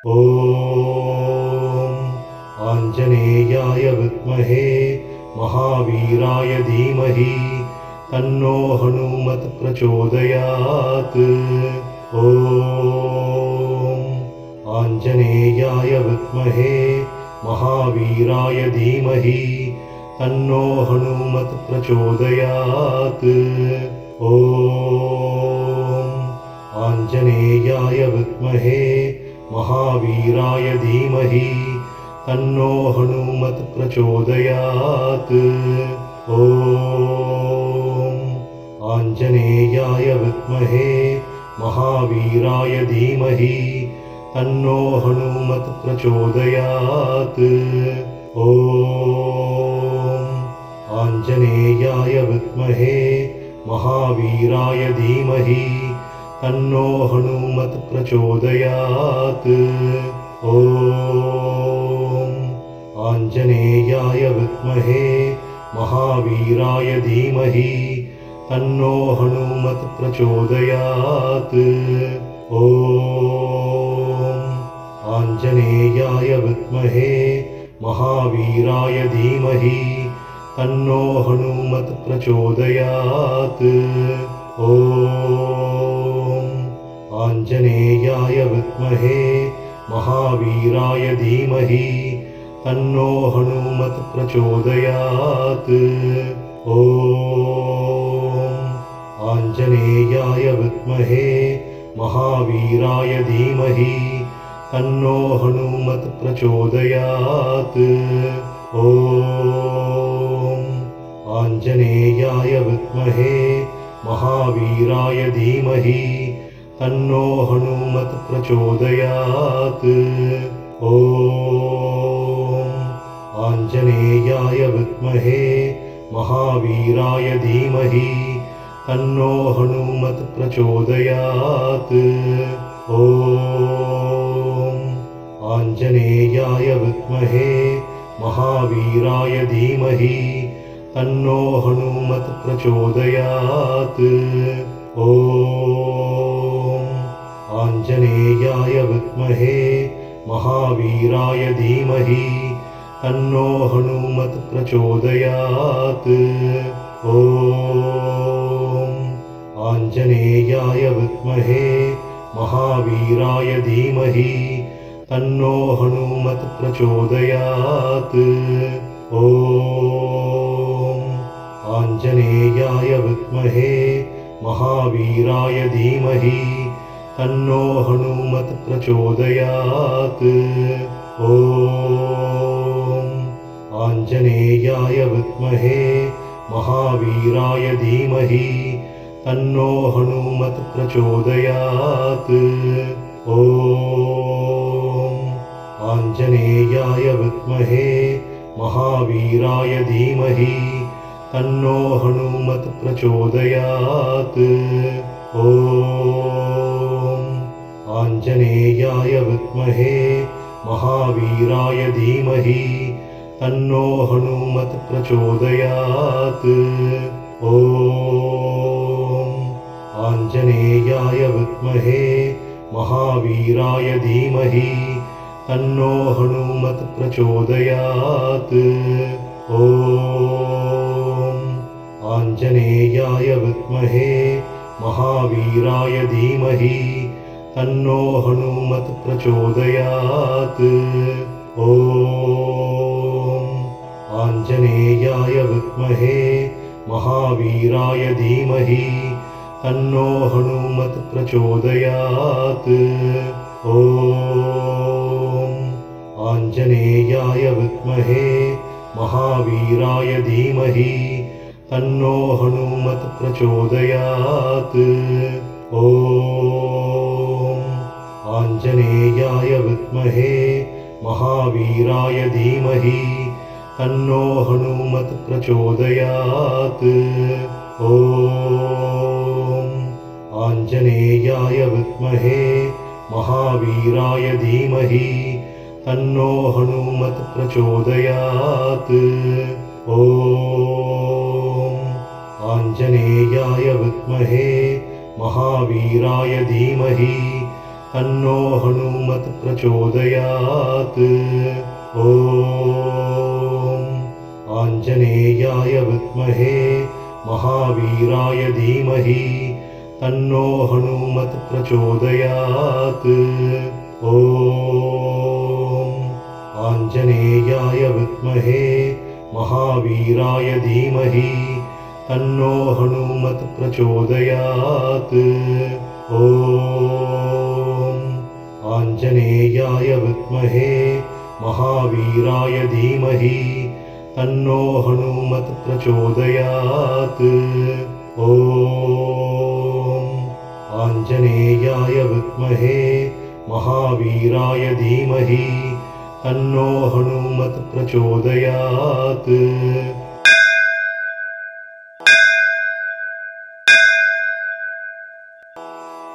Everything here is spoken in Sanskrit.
ॐ आञ्जनेयाय विद्महे महावीराय धीमहि तन्नो हनुमत् प्रचोदयात्। ॐ आञ्जनेयाय विद्महे महावीराय धीमहि तन्नो हनुमत् प्रचोदयात्। ॐ आञ्जनेयाय विद्महे महावीराय धीमहि तन्नो हनुमत् प्रचोदयात्। ॐ आञ्जनेयाय विद्महे महावीराय धीमहि तन्नो हनुमत् प्रचोदयात्। ॐ आञ्जनेयाय विद्महे महावीराय धीमहि तन्नो हनुमत् प्रचोदयात्। ॐ आञ्जनेयाय विद्महे महावीराय धीमहि तन्नो हनुमत् प्रचोदयात्। ॐ आञ्जनेयाय विद्महे महावीराय धीमहि तन्नो हनुमत् प्रचोदयात्। ॐ आञ्जनेयाय विद्महे महावीराय धीमहि तन्नो हनुमत् प्रचोदयात्। ॐ आञ्जनेयाय विद्महे महावीराय धीमहि तन्नो हनुमत् प्रचोदयात्। ॐ आञ्जनेयाय विद्महे महावीराय धीमहि तन्नो हनुमत् प्रचोदयात्। ॐ आञ्जनेयाय विद्महे महावीराय धीमहि तन्नो हनुमत् प्रचोदयात्। ॐ आञ्जनेयाय विद्महे महावीराय धीमहि तन्नो हनुमत् प्रचोदयात्। ॐ आञ्जनेयाय विद्महे महावीराय धीमहि तन्नो हनुमत् प्रचोदयात्। ॐ आञ्जनेयाय विद्महे महावीराय धीमहि तन्नो हनुमत् प्रचोदयात्। ॐ आञ्जनेयाय विद्महे महावीराय धीमहि तन्नो हनुमत् प्रचोदयात्। ॐ आञ्जनेयाय विद्महे महावीराय धीमहि तन्नो हनुमत् प्रचोदयात्। ॐ आञ्जनेयाय विद्महे महावीराय धीमहि तन्नो हनुमत् प्रचोदयात्। ॐ आञ्जनेयाय विद्महे महावीराय धीमहि तन्नो हनुमत् प्रचोदयात्। ॐ आञ्जनेयाय विद्महे महावीराय धीमहि तन्नो हनुमत् प्रचोदयात्। ॐ आञ्जनेयाय विद्महे महावीराय धीमहि तन्नो हनुमत् प्रचोदयात्। ॐ आञ्जनेयाय विद्महे महावीराय धीमहि तन्नो हनुमत् प्रचोदयात्। ॐ आञ्जनेयाय विद्महे महावीराय धीमहि तन्नो हनुमत् प्रचोदयात्। ॐ आञ्जनेयाय विद्महे महावीराय धीमहि तन्नो हनुमत् प्रचोदयात्। ॐ आञ्जनेयाय विद्महे महावीराय धीमहि तन्नो हनुमत् प्रचोदयात्। ॐ आञ्जनेयाय विद्महे महावीराय धीमहि तन्नो हनुमत् प्रचोदयात्। ॐ आञ्जनेयाय विद्महे महावीराय धीमहि तन्नो हनुमत् प्रचोदयात्। ॐ आञ्जनेयाय विद्महे महावीराय धीमहि तन्नो हनुमत् प्रचोदयात्। ॐ आञ्जनेयाय विद्महे महावीराय धीमहि तन्नो हनुमत् प्रचोदयात्। ॐ आञ्जनेयाय विद्महे महावीराय धीमहि तन्नो हनुमत् प्रचोदयात्।